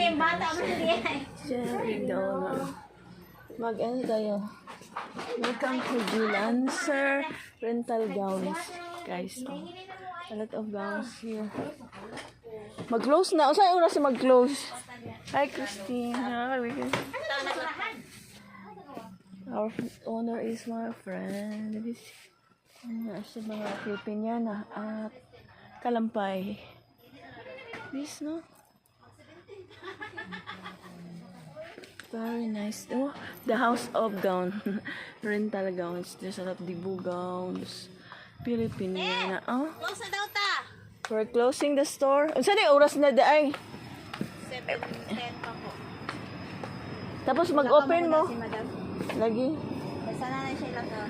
yung bata mo diyan. Cherry donut. Mag-ano tayo? Welcome to Gilancer rental gowns. Guys, a lot of gowns here. Mag-close na. O saan oras na mag-close? Hi, Christine. Our owner is my friend. Siya mga Filipiniana at Kalampay. This, no? Very nice. Oh, the house of gown. Rental gowns. There's a lot of dibu gowns. Filipiniana. Oh. Close na daw ta. We're closing the store. Saan yung oras na daay? 7:10 pa po. Tapos mag-open mo. Si madam. Lagi. Basta na siya ilakaw.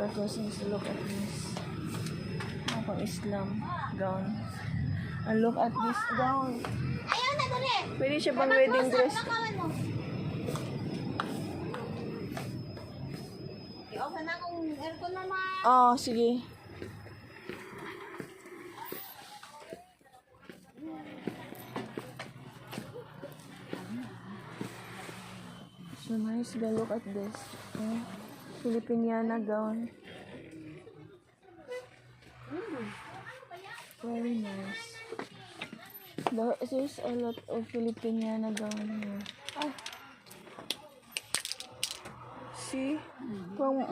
We're closing to look at this. Mga pang Islam gown. And look at this gown. Ayaw na dali. Pwede siya pang wedding dress. Nakawan mo. I-open na kung aircon mama. Oh, sige. So nice. Go look at this. Oh, Filipiniana gown. Very nice. There's a lot of Filipiniana gown here. Ah. See? Kung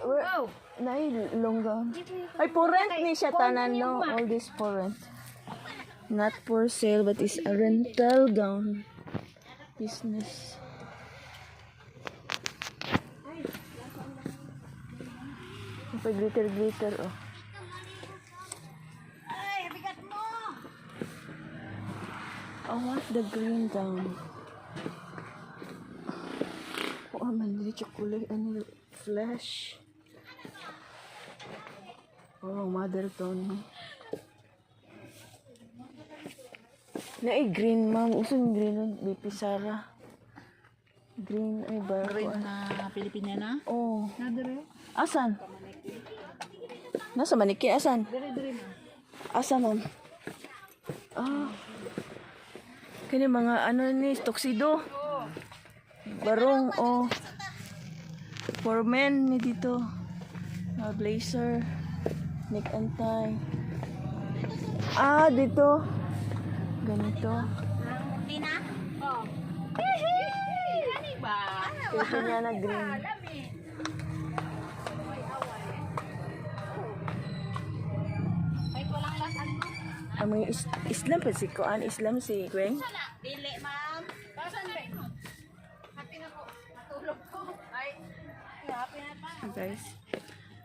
where? Nai long gown. Ay, for rent ni siya tanan, no? All this for rent. Not for sale, but it's a rental gown. Business. Pa glitter, oh. Ay, bigat mo. I want the green gown. Oh, man, hindi chocolate and flesh. Oh, mother tone. Na green, ma'am. Usong green nun. Baby Sara. Green, ay ba? Green na Pilipiniana. Oh. Nadere. Asan? Nasa maniki? Asan? Dire na. Asa, ma'am? Ah. Kani mga ano ni, tuxedo. Barong, oh. For men ni dito. Blazer. Neck and tie. Ah, dito. Ganito. Hindi na? Oo. Ano ba? Kasi niya na green. Ay, walang lasan mo. Ang mga Islam pa si Kuan, Islam si Gwen. Dili, ma'am. Saan ba? Happy na po. Matulog ko. Ay, happy na pa. Guys,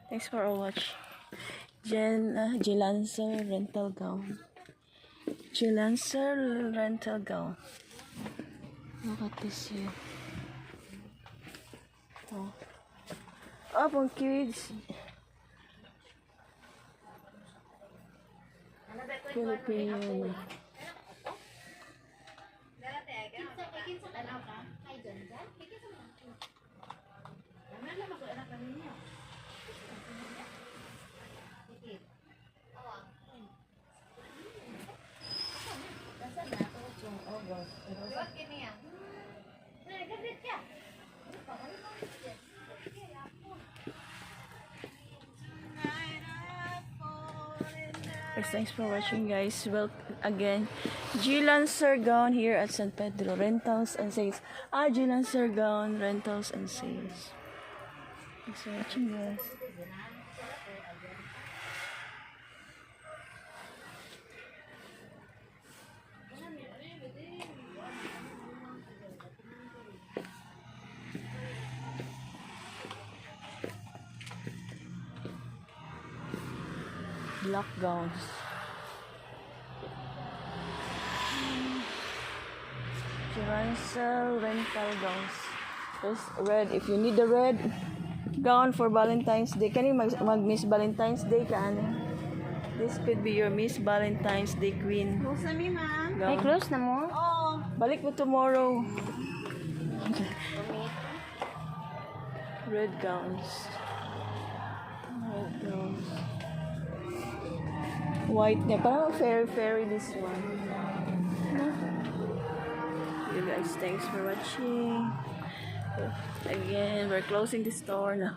thanks for watching. Gilancer rental gown. Gilancer rental gown. Look at this here. Oh, oh, for kids. Filipino. Thanks for watching, guys. Well, again, Gilancer gown here at San Pedro rentals and sales. Gilancer gown rentals and sales. Thanks for watching, guys. Black gowns. Gilancer rental gowns. There's red. If you need the red gown for Valentine's Day, can you mag-Miss Valentine's Day ka, ano? This could be your Miss Valentine's Day queen. Close na mi, ma'am. Gown. Ay, close na mo? Oo. Balik mo tomorrow. Red gowns. Red gowns. white niya. Parang fairy this one. No? You guys, thanks for watching. Again, we're closing the store now.